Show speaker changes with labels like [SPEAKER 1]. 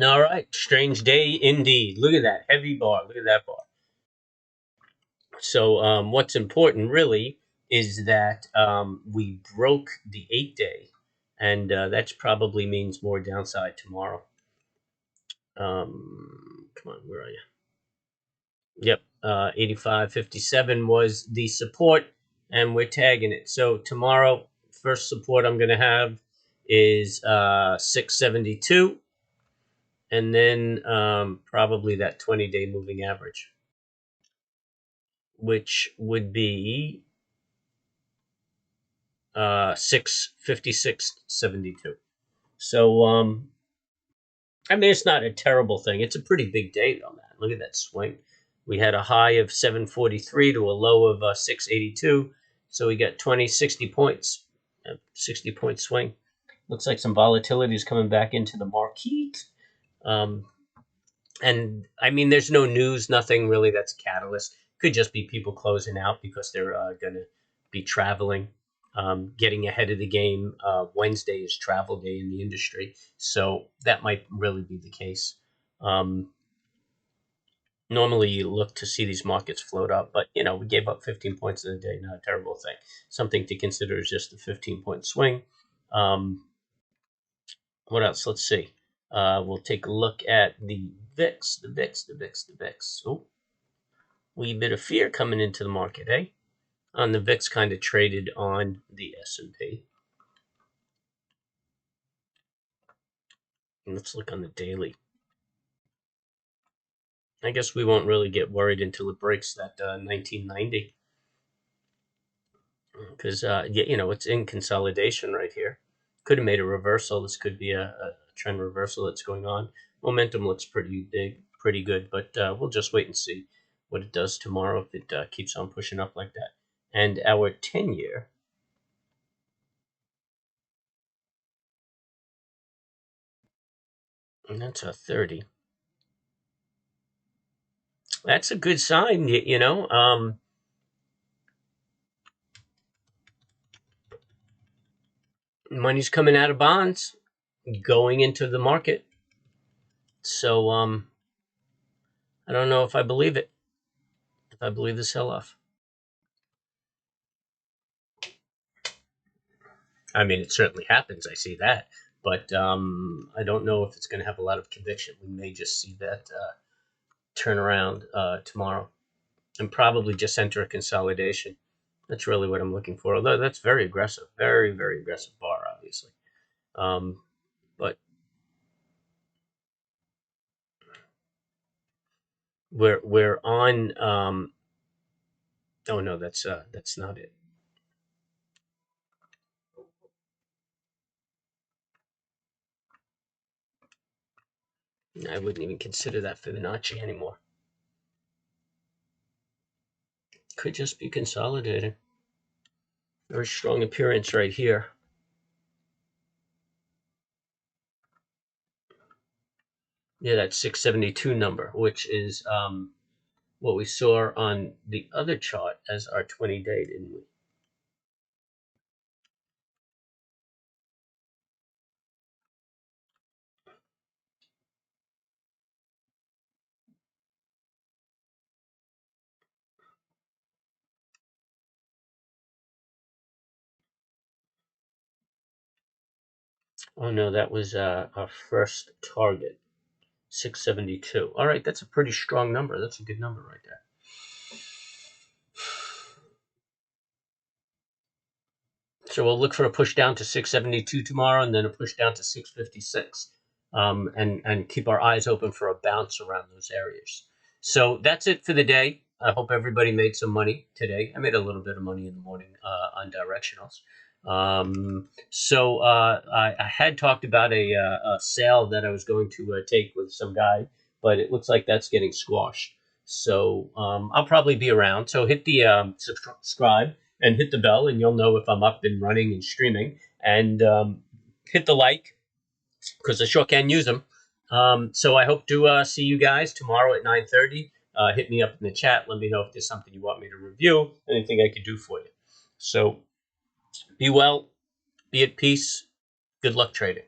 [SPEAKER 1] All right, strange day indeed. Look at that heavy bar. Look at that bar. So what's important really is that we broke the 8 day, and that probably means more downside tomorrow. Come on, where are you? Yep, 85.57 was the support, and we're tagging it. So tomorrow, first support I'm going to have is 672, and then probably that 20-day moving average, which would be 656.72. So I mean, it's not a terrible thing. It's a pretty big day on that. Look at that swing. We had a high of 743 to a low of 682. So we got 20, 60 points, a 60-point swing. Looks like some volatility is coming back into the market. Um, and I mean, there's no news, nothing really that's a catalyst. Could just be people closing out because they're going to be traveling, getting ahead of the game. Wednesday is travel day in the industry, so that might really be the case. Um, Normally, you look to see these markets float up, but we gave up 15 points in a day. Not a terrible thing. Something to consider is just the 15-point swing. What else? Let's see. We'll take a look at the VIX, the VIX, the VIX, the VIX. Oh, wee bit of fear coming into the market, eh? On the VIX kind of traded on the S&P. And let's look on the daily. I guess we won't really get worried until it breaks that 1990. Because, it's in consolidation right here. Could have made a reversal. This could be a trend reversal that's going on. Momentum looks pretty big, pretty good, but we'll just wait and see what it does tomorrow if it keeps on pushing up like that. And our 10-year, and that's a 30. That's a good sign, money's coming out of bonds, going into the market. So I don't know if I believe it. If I believe the sell-off. I mean, it certainly happens. I see that, but I don't know if it's going to have a lot of conviction. We may just see that turn around tomorrow, and probably just enter a consolidation. That's really what I'm looking for. Although that's very aggressive, very very aggressive bar, obviously. But we're on. Oh no, that's not it. I wouldn't even consider that Fibonacci anymore. Could just be consolidating. Very strong appearance right here. Yeah, that 672 number, which is what we saw on the other chart as our 20-day, didn't we? Oh no, that was our first target, 672. All right, that's a pretty strong number. That's a good number right there. So we'll look for a push down to 672 tomorrow, and then a push down to 656, and keep our eyes open for a bounce around those areas. So that's it for the day. I hope everybody made some money today. I made a little bit of money in the morning on directionals. I had talked about a sale that I was going to take with some guy, but it looks like that's getting squashed. So I'll probably be around. So hit the subscribe and hit the bell, and you'll know if I'm up and running and streaming. And hit the like, because I sure can use them. So I hope to see you guys tomorrow at 9:30. Hit me up in the chat. Let me know if there's something you want me to review, anything I could do for you. So be well, be at peace. Good luck trading.